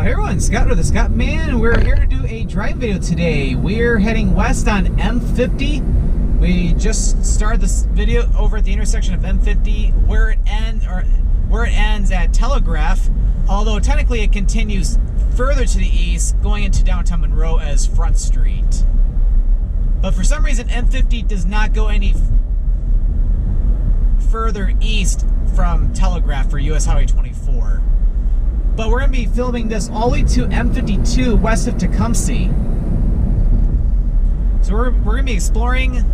Hey everyone, Scott with the Scottman. We're here to do a drive video today. We're heading west on M-50. We just started this video over at the intersection of M-50 where it ends at Telegraph, although technically it continues further to the east, going into downtown Monroe as Front Street. But for some reason, M-50 does not go any further east from Telegraph for US Highway 24. But we're going to be filming this all the way to M-52 west of Tecumseh. So we're going to be exploring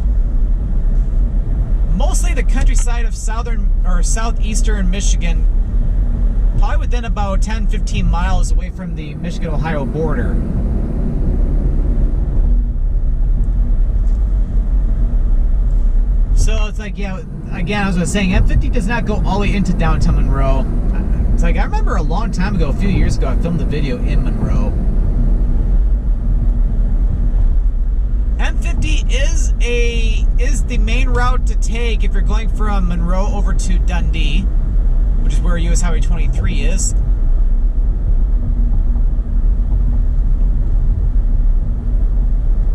mostly the countryside of southeastern Michigan, probably within about 10-15 miles away from the Michigan-Ohio border. So it's like, yeah, again, as I was saying, M-50 does not go all the way into downtown Monroe. It's like, I remember a long time ago, a few years ago, I filmed a video in Monroe. M-50 is the main route to take if you're going from Monroe over to Dundee, which is where US Highway 23 is.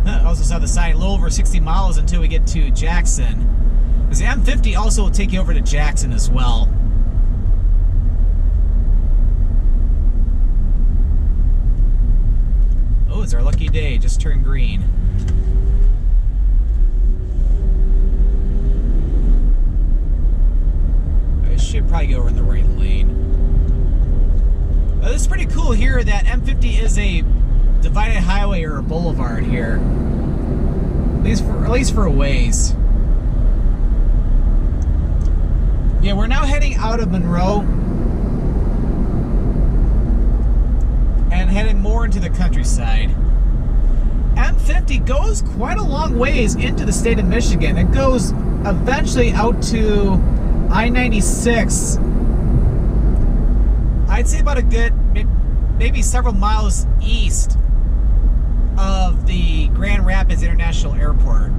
I also saw the sign, a little over 60 miles until we get to Jackson. Because the M-50 also will take you over to Jackson as well. Oh, it's our lucky day, just turned green. I should probably go over in the right lane. This is pretty cool here that M-50 is a divided highway or a boulevard here. At least for a ways. Yeah, we're now heading out of Monroe and heading more into the countryside. M-50 goes quite a long ways into the state of Michigan. It goes eventually out to I-96. I'd say about a good, maybe several miles east of the Grand Rapids International Airport,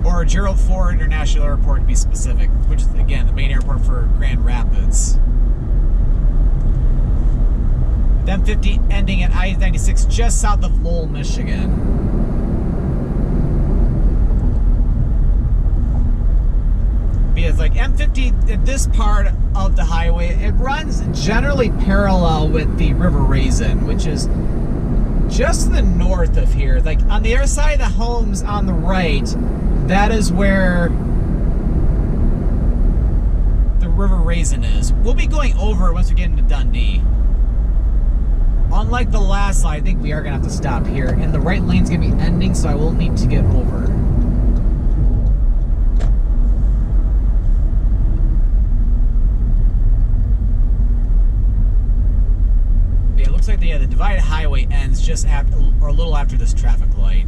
or Gerald Ford International Airport to be specific, which is, again, the main airport for Grand Rapids. M-50 ending at I-96 just south of Lowell, Michigan. Because like M-50 at this part of the highway, it runs generally parallel with the River Raisin, which is just to the north of here. Like on the other side of the homes on the right, that is where the River Raisin is. We'll be going over it once we get into Dundee. Unlike the last slide, I think we are going to have to stop here. And the right lane's going to be ending, so I will need to get over. Yeah, it looks like the divided highway ends just after, or a little after this traffic light.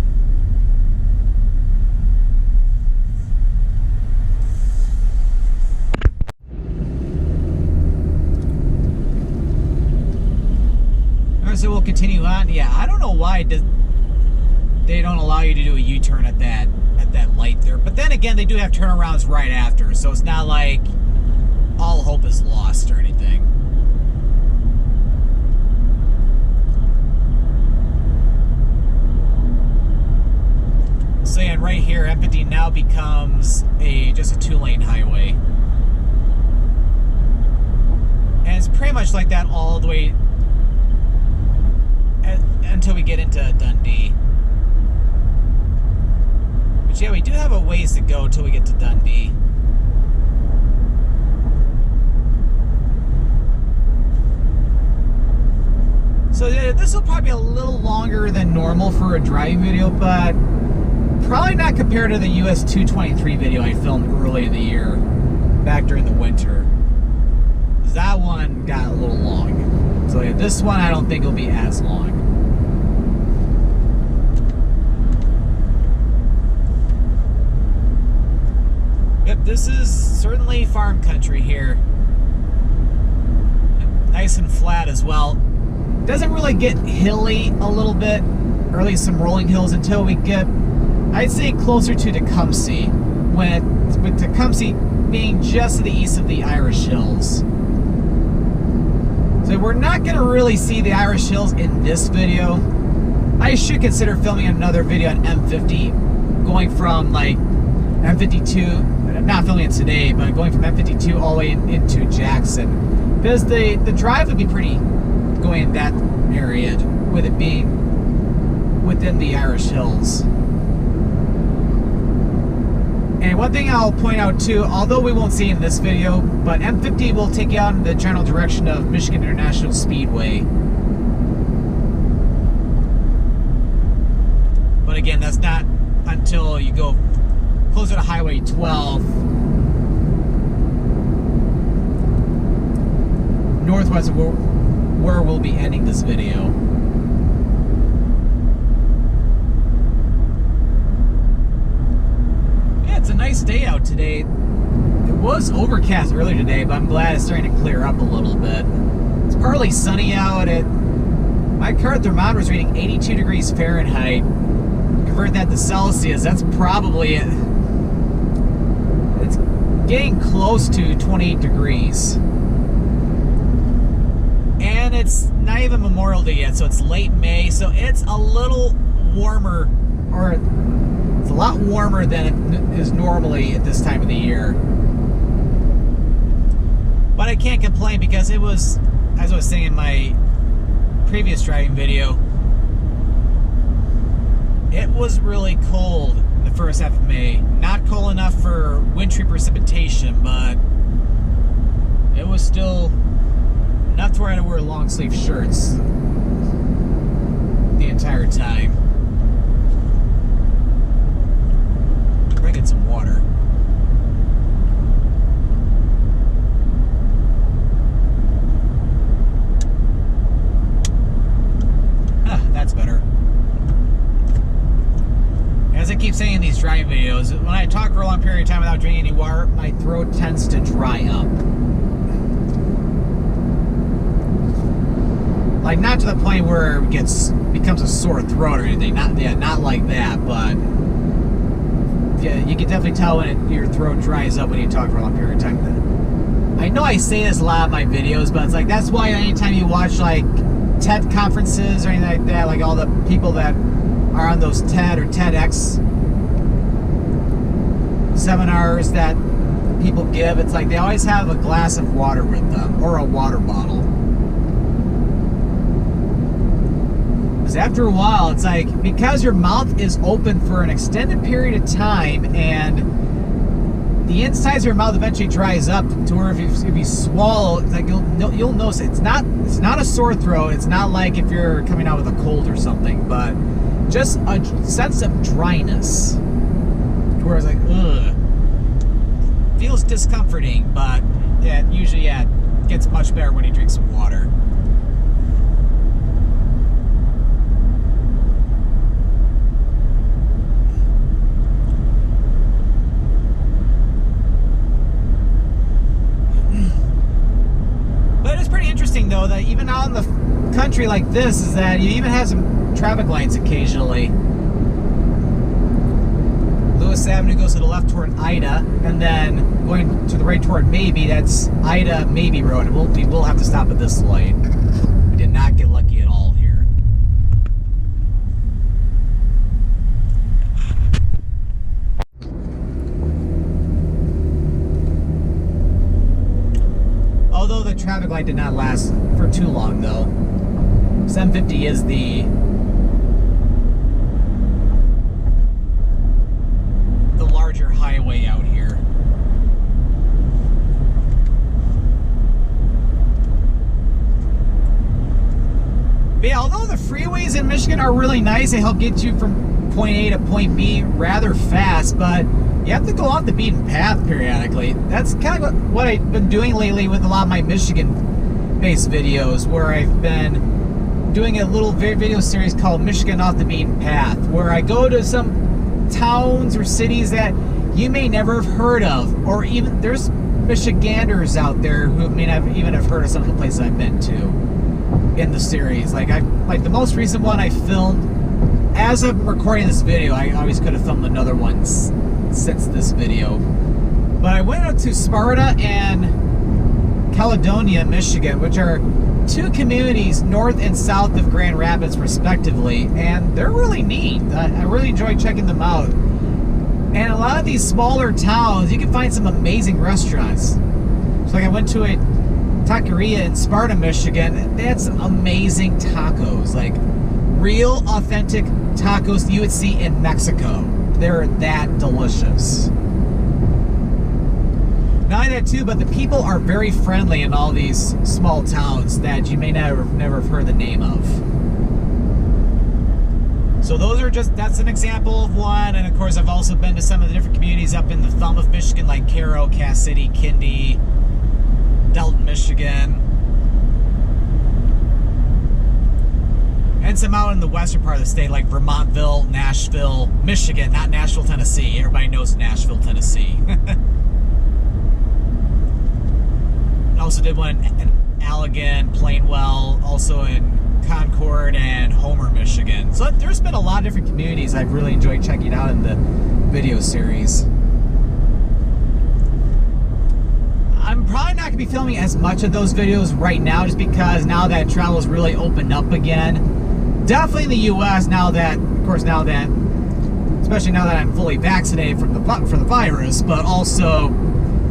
So we'll continue on. Yeah, I don't know why they don't allow you to do a U-turn at that light there. But then again, they do have turnarounds right after, so it's not like all hope is lost or anything. So yeah, right here, M-50 now becomes just a two-lane highway, and it's pretty much like that all the way until we get into Dundee. But yeah, we do have a ways to go till we get to Dundee. So yeah, this will probably be a little longer than normal for a driving video, but probably not compared to the US 223 video I filmed early in the year, back during the winter. That one got a little long. So yeah, this one I don't think will be as long. Yep, this is certainly farm country here. Nice and flat as well. Doesn't really get hilly a little bit, or at least some rolling hills until we get, I'd say, closer to Tecumseh, with Tecumseh being just to the east of the Irish Hills. So So we're not going to really see the Irish Hills in this video. I should consider filming another video on M-50, going from like M-52, not filming it today, but going from M-52 all the way into Jackson. Because the drive would be pretty going in that area, with it being within the Irish Hills. And one thing I'll point out too, although we won't see in this video, but M-50 will take you out in the general direction of Michigan International Speedway. But again, that's not until you go closer to Highway 12, northwest of where we'll be ending this video. It's a nice day out today. It was overcast earlier today, but I'm glad it's starting to clear up a little bit. It's partly sunny out. My current thermometer is reading 82 degrees Fahrenheit. Convert that to Celsius, that's probably it. It's getting close to 28 degrees. And it's not even Memorial Day yet, so it's late May, so it's a little warmer, or it's a lot warmer than it is normally at this time of the year. But I can't complain because it was, as I was saying in my previous driving video, it was really cold in the first half of May. Not cold enough for wintry precipitation, but it was still enough to where I had to wear long sleeve shirts the entire time. We're gonna get some water. That's better. As I keep saying in these driving videos, when I talk for a long period of time without drinking any water, my throat tends to dry up. Like, not to the point where it becomes a sore throat or anything. Not like that, but yeah, you can definitely tell when your throat dries up when you talk for a long period of time. I know I say this a lot in my videos, but it's like, that's why anytime you watch like TED conferences or anything like that, like all the people that are on those TED or TEDx seminars that people give, it's like they always have a glass of water with them, or a water bottle. Because after a while, it's like, because your mouth is open for an extended period of time, and the insides of your mouth eventually dries up to where if you swallow, it's like you'll notice it's not a sore throat. It's not like if you're coming out with a cold or something, but just a sense of dryness, to where it's like, ugh. Feels discomforting, but yeah, usually it gets much better when you drink some water. Though, that even out in the country like this, is that you even have some traffic lights occasionally. Lewis Avenue goes to the left toward Ida, and then going to the right toward Maybe, that's Ida Maybe Road, and we will have to stop at this light. We did not get lucky at all here. Although the traffic light did not last for too long, though. M-50 is the larger highway out here. But yeah, although the freeways in Michigan are really nice, they help get you from point A to point B rather fast, but you have to go off the beaten path periodically. That's kind of what I've been doing lately with a lot of my Michigan-based videos, where I've been doing a little video series called Michigan Off the Beaten Path, where I go to some towns or cities that you may never have heard of, or even there's Michiganders out there who may not even have heard of some of the places I've been to in the series. Like the most recent one I filmed, as of recording this video, I always could have filmed another one since this video. But I went out to Sparta and Caledonia, Michigan, which are two communities north and south of Grand Rapids respectively, and they're really neat. I really enjoy checking them out. And a lot of these smaller towns, you can find some amazing restaurants. So like I went to a taqueria in Sparta, Michigan. They had some amazing tacos, like real authentic tacos you would see in Mexico. They're that delicious. Not only that too, but the people are very friendly in all these small towns that you may never have heard the name of. So those are that's an example of one. And of course, I've also been to some of the different communities up in the thumb of Michigan, like Caro, Cass City, Kindy, Delton, Michigan. And some out in the western part of the state, like Vermontville, Nashville, Michigan, not Nashville, Tennessee. Everybody knows Nashville, Tennessee. I also did one in Allegan, Plainwell, also in Concord and Homer, Michigan. So there's been a lot of different communities I've really enjoyed checking out in the video series. I'm probably not going to be filming as much of those videos right now, just because now that travel's really opened up again. Definitely in the U.S. now that, of course, especially now that I'm fully vaccinated for the virus, but also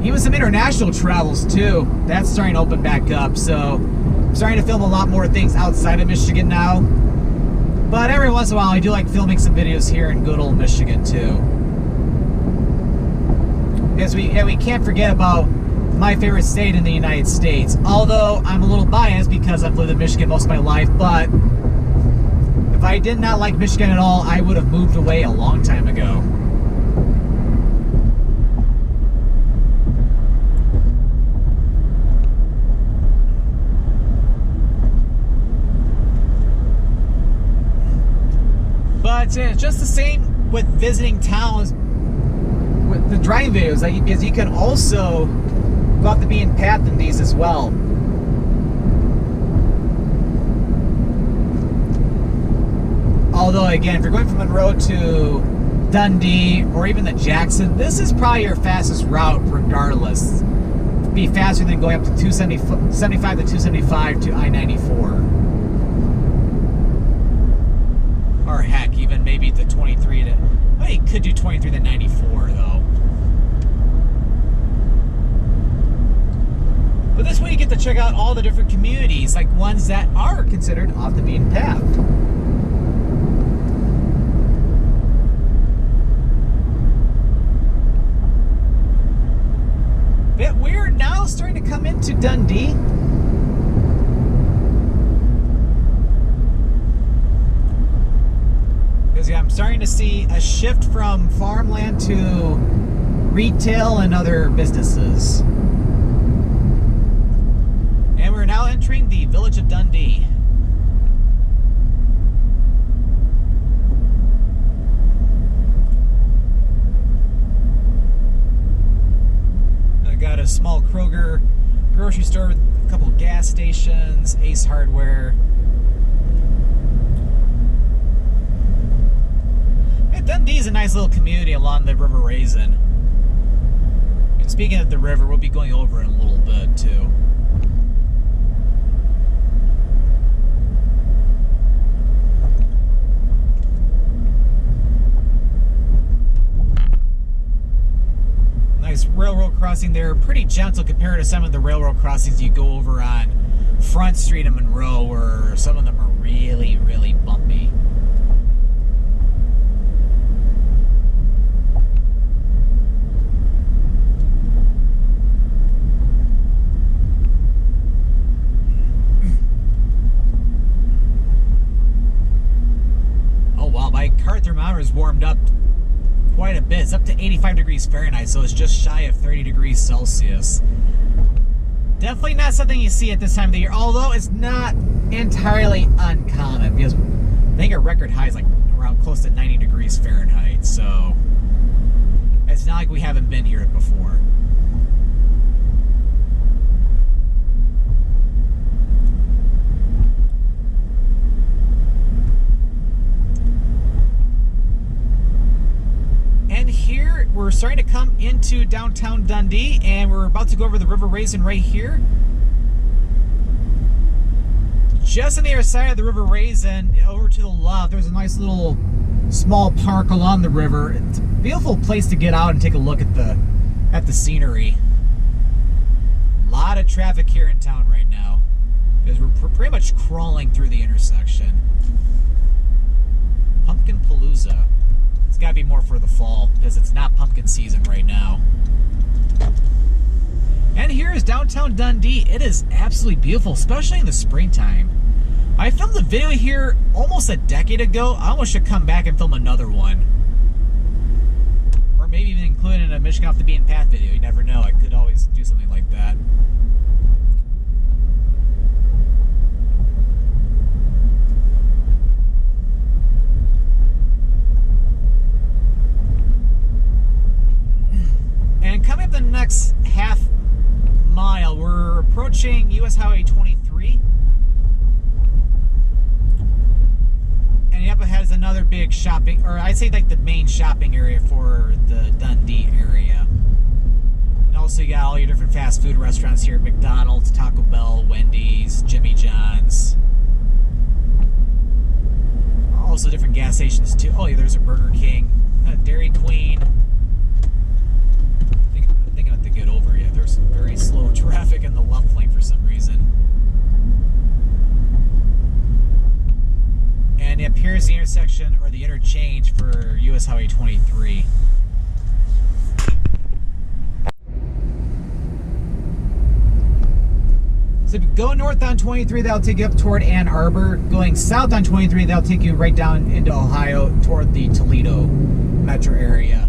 even some international travels too. That's starting to open back up, so I'm starting to film a lot more things outside of Michigan now. But every once in a while, I do like filming some videos here in good old Michigan too. Because we can't forget about my favorite state in the United States. Although I'm a little biased because I've lived in Michigan most of my life, but if I did not like Michigan at all, I would have moved away a long time ago. But it's just the same with visiting towns with the driving videos, because you can also go off the beaten path in these as well. Although again, if you're going from Monroe to Dundee or even the Jackson, this is probably your fastest route regardless. It'd be faster than going up to 75 to 275 to I-94. Or heck, even maybe the 23 to... Well, you could do 23 to 94 though. But this way you get to check out all the different communities, like ones that are considered off the beaten path. But we're now starting to come into Dundee. Because yeah, I'm starting to see a shift from farmland to retail and other businesses. And we're now entering the village of Dundee. I got a small Kroger grocery store with a couple of gas stations, Ace Hardware. Dundee is a nice little community along the River Raisin. And speaking of the river, we'll be going over it in a little bit too. Nice railroad crossing there. Pretty gentle compared to some of the railroad crossings you go over on Front Street in Monroe, where some of them are really, really bumpy. Thermometer is warmed up quite a bit. It's up to 85 degrees Fahrenheit, so it's just shy of 30 degrees Celsius. Definitely not something you see at this time of the year, although it's not entirely uncommon, because I think our record high is like around close to 90 degrees Fahrenheit, so it's not like we haven't been here before. And here we're starting to come into downtown Dundee, and we're about to go over the River Raisin right here. just on the other side of the River Raisin, over to the left, there's a nice little small park along the river. It's a beautiful place to get out and take a look at the scenery. A lot of traffic here in town right now, because we're pretty much crawling through the intersection. Pumpkin Palooza. It's got to be more for the fall, because it's not pumpkin season right now. And here is downtown Dundee. It is absolutely beautiful, especially in the springtime. I filmed a video here almost a decade ago. I almost should come back and film another one. Or maybe even include it in a Michigan Off the Beaten Path video. You never know. I could always do something like that. And coming up the next half mile, we're approaching US Highway 23. And up ahead is another big shopping, or I'd say like the main shopping area for the Dundee area. And also you got all your different fast food restaurants here: McDonald's, Taco Bell, Wendy's, Jimmy John's. Also different gas stations too. Oh yeah, there's a Burger King, Dairy Queen. I think I have to get over here. There's some very slow traffic in the left lane for some reason. And up here is the intersection, or the interchange, for US Highway 23. So if you go north on 23, that'll take you up toward Ann Arbor. Going south on 23, that'll take you right down into Ohio toward the Toledo metro area.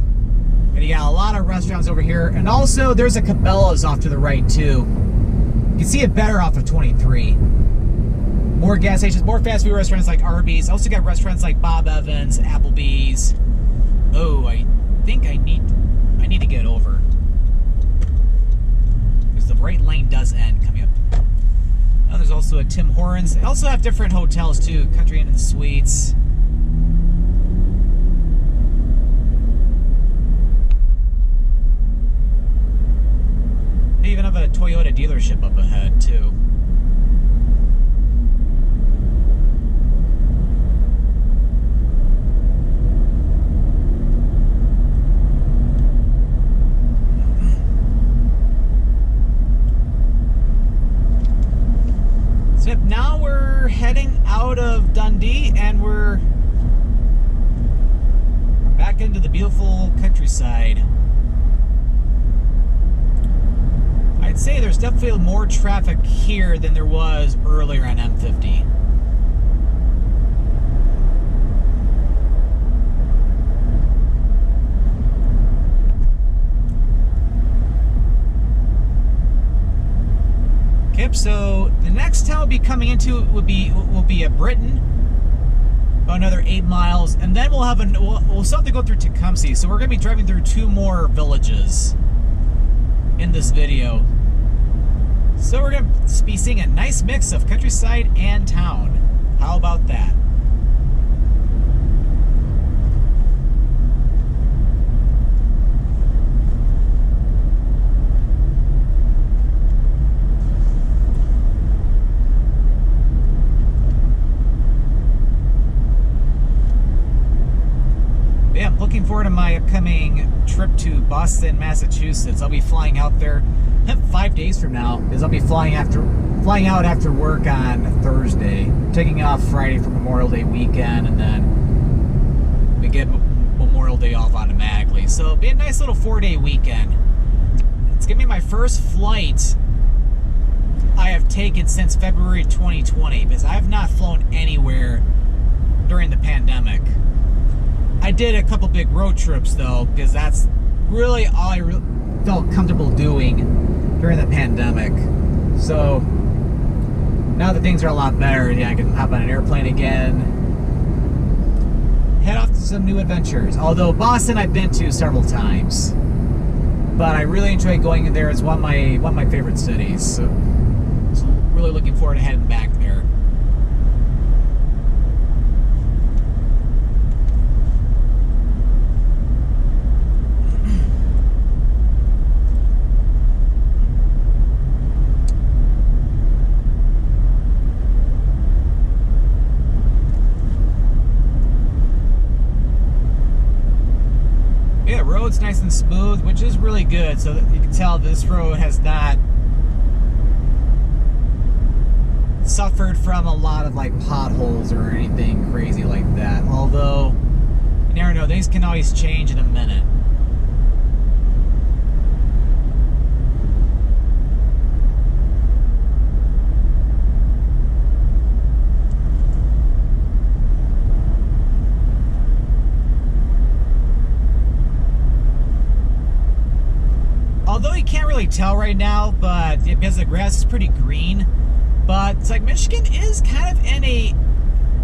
And you got a lot of restaurants over here. And also, there's a Cabela's off to the right, too. You can see it better off of 23. More gas stations, more fast food restaurants like Arby's. Also got restaurants like Bob Evans, Applebee's. Oh, I think I need to get over, because the right lane does end coming up. Now there's also a Tim Hortons. They also have different hotels too, Country Inn and Suites. They even have a Toyota dealership up ahead too. So now we're heading out of Dundee and we're back into the beautiful countryside. I'd say there's definitely more traffic here than there was earlier on M-50. Okay, so the next town we'll be coming into will be a Britton, about another 8 miles, and then we'll still have to go through Tecumseh. So we're going to be driving through 2 more villages in this video. So we're going to be seeing a nice mix of countryside and town. How about that? Yeah, I'm looking forward to my upcoming trip to Boston, Massachusetts. I'll be flying out there 5 days from now, because I'll be flying out after work on Thursday, taking off Friday for Memorial Day weekend, and then we get Memorial Day off automatically. So it'll be a nice little 4-day weekend. It's gonna be my first flight I have taken since February 2020, because I have not flown anywhere during the pandemic. I did a couple big road trips though, because that's really all I felt comfortable doing during the pandemic. So now that things are a lot better, yeah, I can hop on an airplane again, head off to some new adventures. Although Boston I've been to several times, but I really enjoy going in there. It's one of my favorite cities. So really looking forward to heading back there. road's nice and smooth, which is really good. So that you can tell this road has not suffered from a lot of like potholes or anything crazy like that. Although, you never know, things can always change in a minute. Although you can't really tell right now, but because the grass is pretty green, but it's like Michigan is kind of in a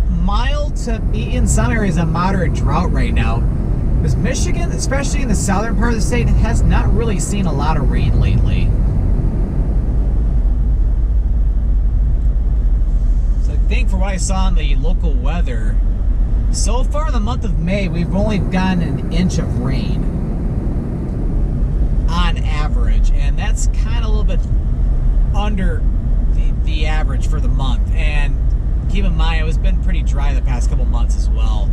mild to, in some areas, a moderate drought right now. Because Michigan, especially in the southern part of the state, has not really seen a lot of rain lately. So I think for what I saw in the local weather, so far in the month of May, we've only gotten an inch of rain on average, and that's kind of a little bit under the average for the month. And keep in mind, it's been pretty dry the past couple months as well.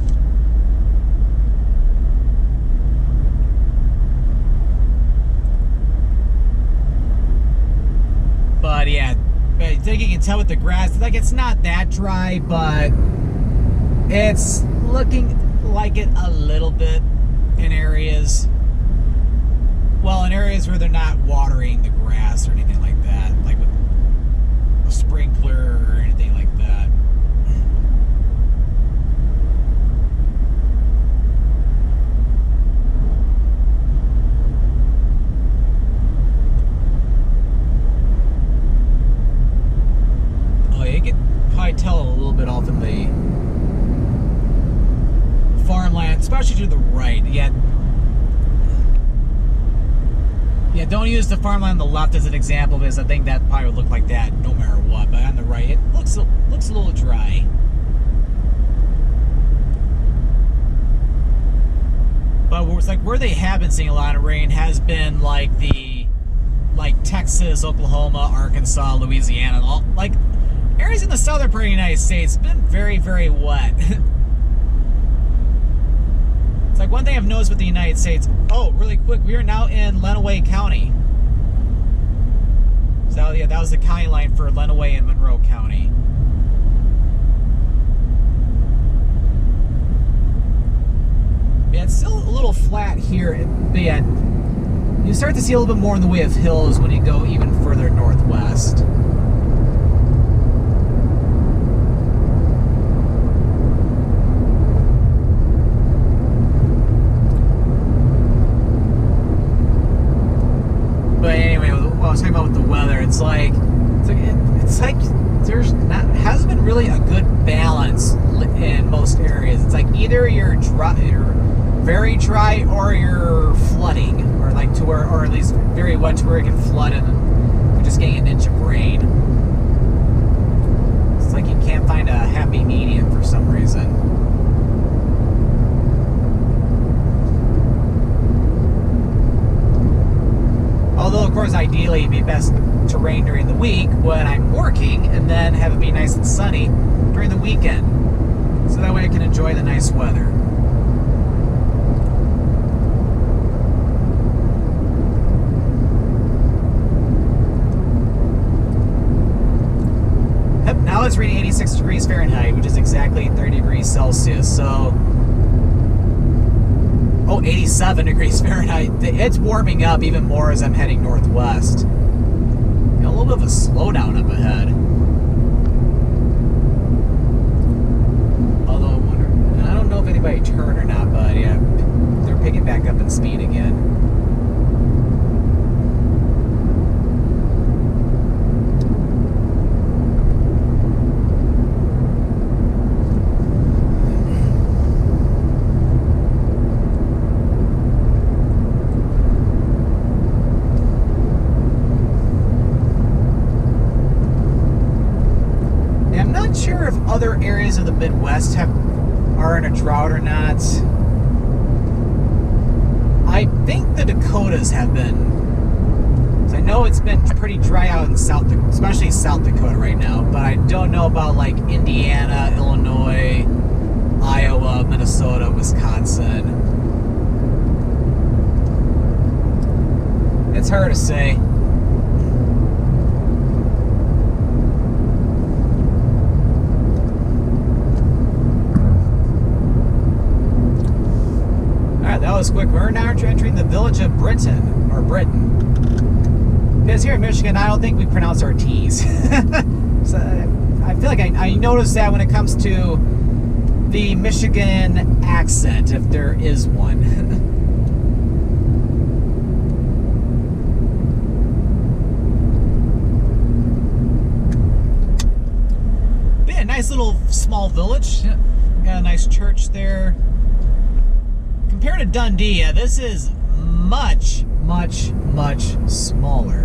But yeah, I think you can tell with the grass, like it's not that dry, but it's looking like it a little bit in areas. Well, in areas where they're not watering the grass or anything like that, like with a sprinkler or anything like that. Oh, yeah, you can probably tell a little bit off in the farmland, especially to the right. Yeah, don't use the farmland on the left as an example, because I think that probably would look like that no matter what. But on the right, it looks a little dry. But it's like where they have been seeing a lot of rain has been like Texas, Oklahoma, Arkansas, Louisiana, all like areas in the southern part of the United States. It's been very, very wet. It's like one thing I've noticed with the United States. Oh, really quick, we are now in Lenawee County. So yeah, that was the county line for Lenawee and Monroe County. Yeah, it's still a little flat here, but yeah, you start to see a little bit more in the way of hills when you go even further northwest. But anyway, what I was talking about with the weather, it's like there's not hasn't been really a good balance in most areas. It's like either you're very dry or you're flooding, or like to where, or at least very wet to where it can flood and you're just getting an inch of rain. It's like you can't find a happy medium for some reason. Although, of course, ideally it'd be best to rain during the week when I'm working, and then have it be nice and sunny during the weekend. So that way I can enjoy the nice weather. Yep, now it's reading 86 degrees Fahrenheit, which is exactly 30 degrees Celsius. So, oh, 87 degrees Fahrenheit. It's warming up even more as I'm heading northwest. You know, a little bit of a slowdown up ahead. Although I wonder, I don't know if anybody turned or not, but yeah, they're picking back up in speed again. Sure if other areas of the Midwest are in a drought or not. I think the Dakotas have been. So I know it's been pretty dry out in especially South Dakota right now, but I don't know about like Indiana, Illinois, Iowa, Minnesota, Wisconsin. It's hard to say. Alright, that was quick. We're now entering the village of Britton, or Britton. Because here in Michigan, I don't think we pronounce our T's. So I feel like I notice that when it comes to the Michigan accent, if there is one. Yeah, nice little small village. Got a nice church there. Compared to Dundee, yeah, this is much, much, much smaller.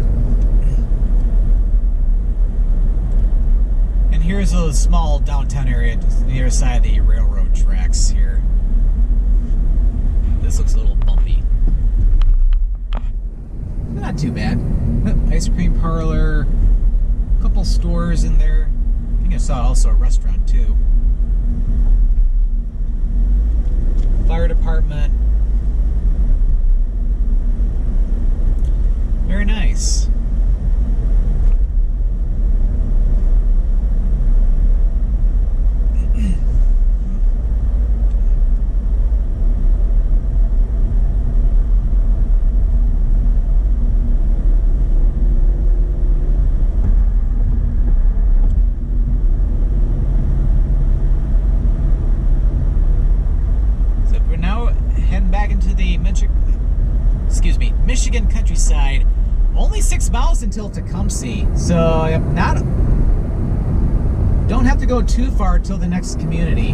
And here's a small downtown area just near the side of the railroad tracks here. This looks a little bumpy. Not too bad. Ice cream parlor, a couple stores in there. I think I saw also a restaurant too. Fire department. Very nice. Michigan countryside. Only 6 miles until Tecumseh, so don't have to go too far till the next community.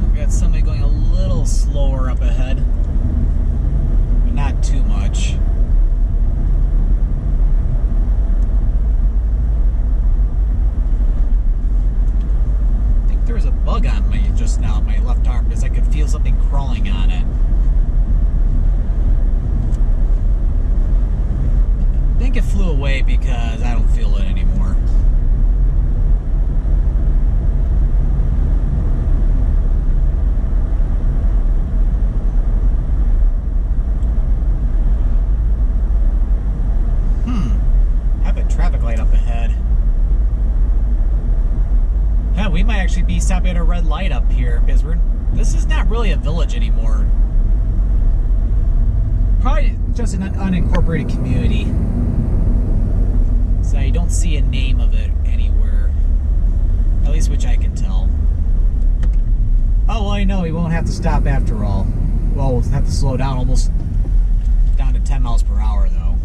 We've got somebody going a little slower up ahead, but not too much. Bug on me just now, my left arm, because I could feel something crawling on it. I think it flew away because I don't feel it anymore. Have a traffic light up ahead. Yeah, we might actually be stopping at a red light up here because this is not really a village anymore. Probably just an unincorporated community. So you don't see a name of it anywhere. At least which I can tell. Oh, well, I know we won't have to stop after all. Well, we'll have to slow down almost down to 10 miles per hour though.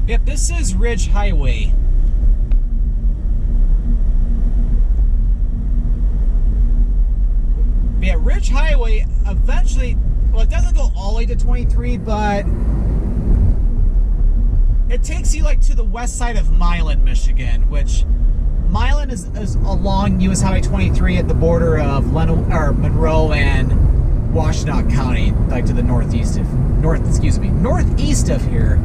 Yep, this is Ridge Highway. Yeah, Ridge Highway eventually, well, it doesn't go all the way to 23, but it takes you like to the west side of Milan, Michigan, which Milan is along US Highway 23 at the border of Monroe and Washtenaw County, like to the northeast of here.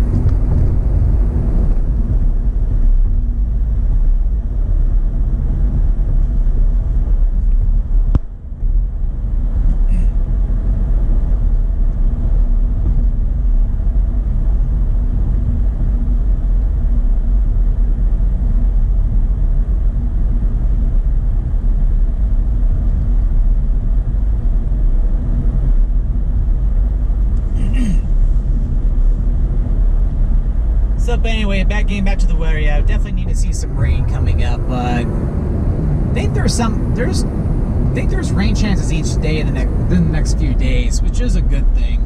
But anyway, getting back to the weather, yeah, I definitely need to see some rain coming up, but I think there's rain chances each day in the next few days, which is a good thing.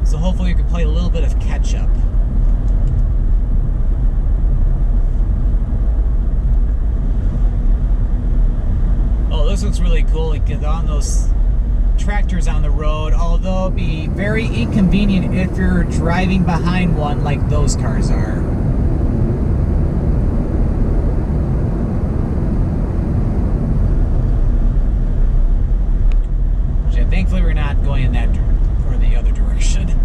So hopefully we can play a little bit of catch up. Oh, this looks really cool. You get on those tractors on the road, although it'd be very inconvenient if you're driving behind one like those cars are. Which, thankfully we're not going in that or the other direction.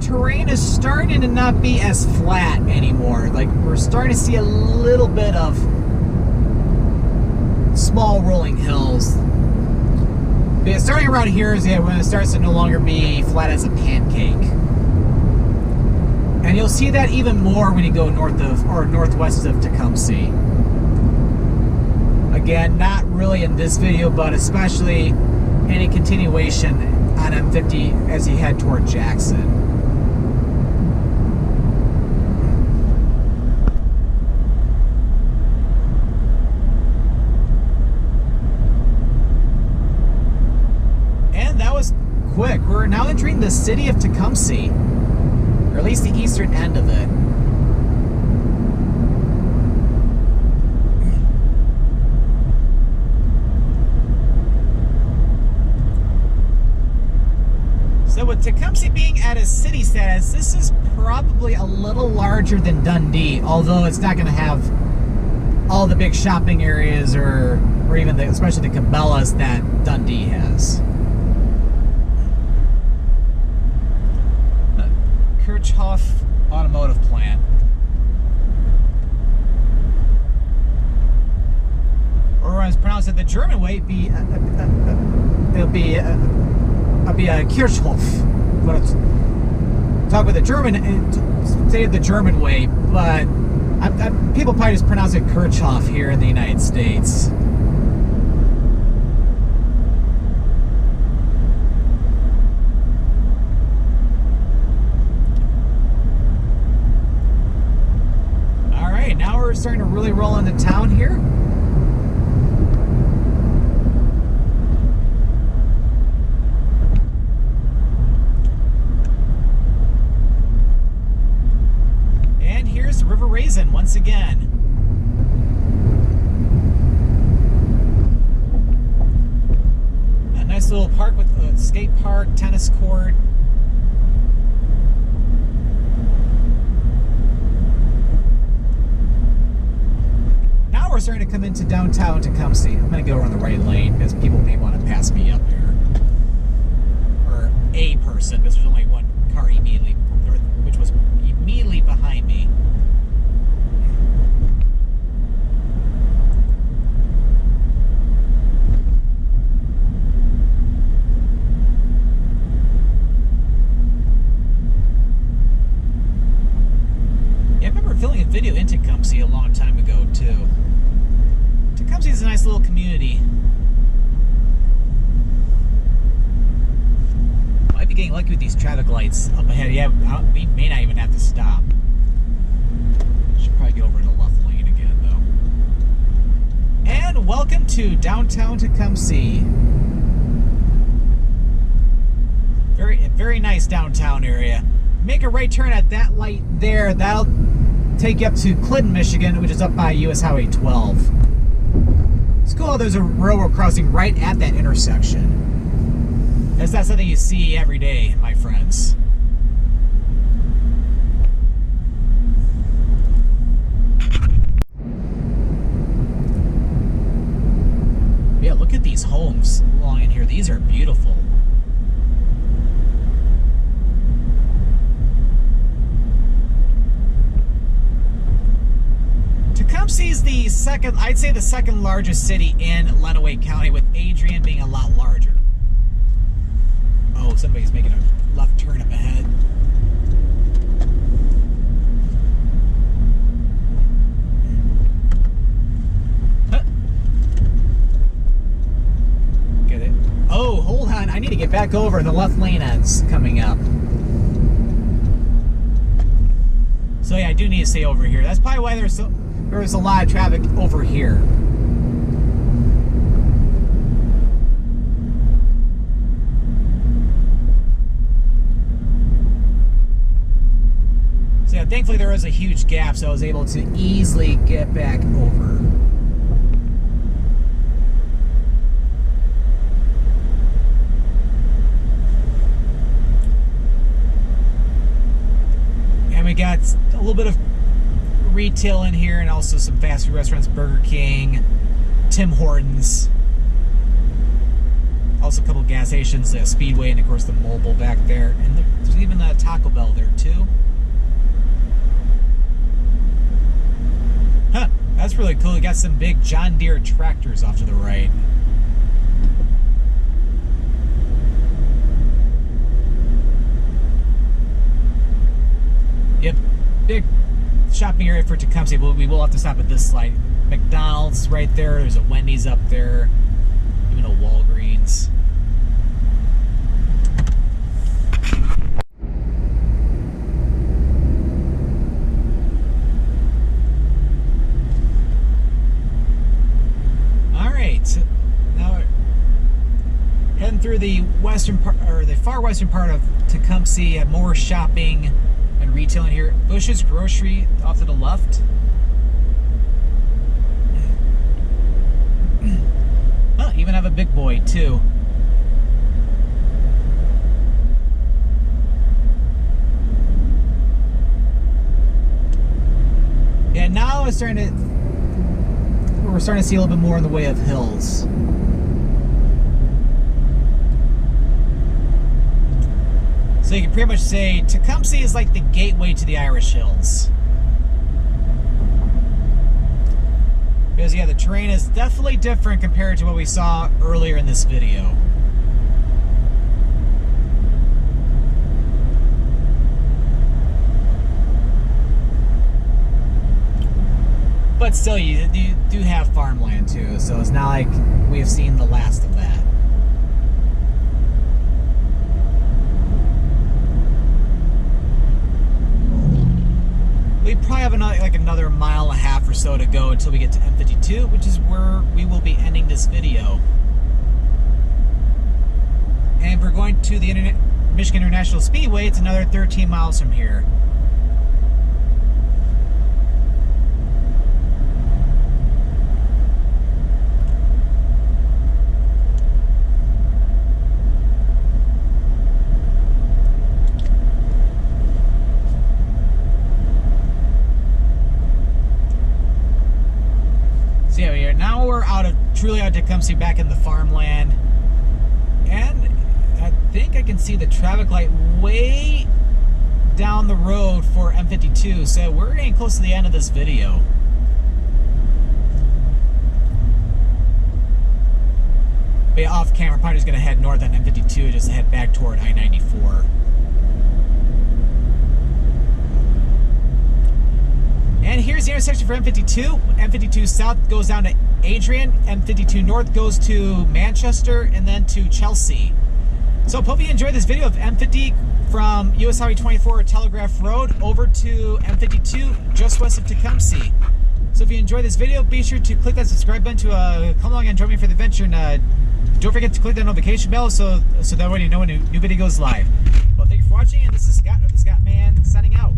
terrain is starting to not be as flat anymore. Like, we're starting to see a little bit of small rolling hills. But starting around here is when it starts to no longer be flat as a pancake. And you'll see that even more when you go north of or northwest of Tecumseh. Again, not really in this video, but especially any continuation on M-50 as you head toward Jackson. And that was quick. We're now entering the city of Tecumseh, or at least the eastern end of it. So with Tecumseh being at its city status, this is probably a little larger than Dundee, although it's not going to have all the big shopping areas or even especially the Cabela's that Dundee has. Kirchhoff Automotive Plant. Or as pronounced it the German way, it'll be a Kirchhoff. But talk with the German, say it the German way, but people probably just pronounce it Kirchhoff here in the United States. All right, now we're starting to really roll into town here. Once again. A nice little park with a skate park, tennis court. Now we're starting to come into downtown Tecumseh. I'm going to go around the right lane because people may want to pass me up here. Or a person, because there's only one car immediately, which was immediately behind me. Filming a video in Tecumseh a long time ago too. Tecumseh is a nice little community. Might be getting lucky with these traffic lights up ahead. Yeah, we may not even have to stop. Should probably get over to the left lane again though. And welcome to downtown Tecumseh. Very nice downtown area. Make a right turn at that light there. That'll take you up to Clinton, Michigan, which is up by US Highway 12. It's cool, there's a railroad crossing right at that intersection. That's not something you see every day, my friends. Yeah, look at these homes along in here. These are beautiful. Tecumseh's the second, I'd say the second largest city in Lenawee County, with Adrian being a lot larger. Oh, somebody's making a left turn up ahead. Huh. Get it? Oh, hold on. I need to get back over. The left lane ends coming up. So yeah, I do need to stay over here. That's probably why there's a lot of traffic over here. So yeah, thankfully there was a huge gap, so I was able to easily get back over. And we got a little bit of retail in here, and also some fast food restaurants, Burger King, Tim Hortons. Also a couple of gas stations, the Speedway, and of course the Mobile back there. And there's even a Taco Bell there too. Huh, that's really cool. You got some big John Deere tractors off to the right. Yep, big shopping area for Tecumseh. We will have to stop at this slide. McDonald's right there. There's a Wendy's up there. Even a Walgreens. All right, now we're heading through the western part, or the far western part of Tecumseh. More shopping and retailing here. Bush's Grocery off to the left. Oh, even have a big boy too. Yeah, now we're starting to see a little bit more in the way of hills. So you can pretty much say Tecumseh is like the gateway to the Irish Hills. Because yeah, the terrain is definitely different compared to what we saw earlier in this video. But still, you do have farmland too, so it's not like we have seen the last of that. We probably have another mile and a half or so to go until we get to M-52, which is where we will be ending this video. And we're going to the Michigan International Speedway. It's another 13 miles from here. Now we're truly out of Tecumseh, back in the farmland, and I think I can see the traffic light way down the road for M-52, so we're getting close to the end of this video. But yeah, off camera, probably just going to head north on M-52, just head back toward I-94. And here's the intersection for M-52. M-52 South goes down to Adrian. M-52 North goes to Manchester and then to Chelsea. So hope you enjoyed this video of M-50 from US Highway 24 Telegraph Road over to M-52 just west of Tecumseh. So if you enjoyed this video, be sure to click that subscribe button to come along and join me for the adventure. And don't forget to click that notification bell so that way you know when a new video goes live. Well, thank you for watching, and this is Scott of the Scottman signing out.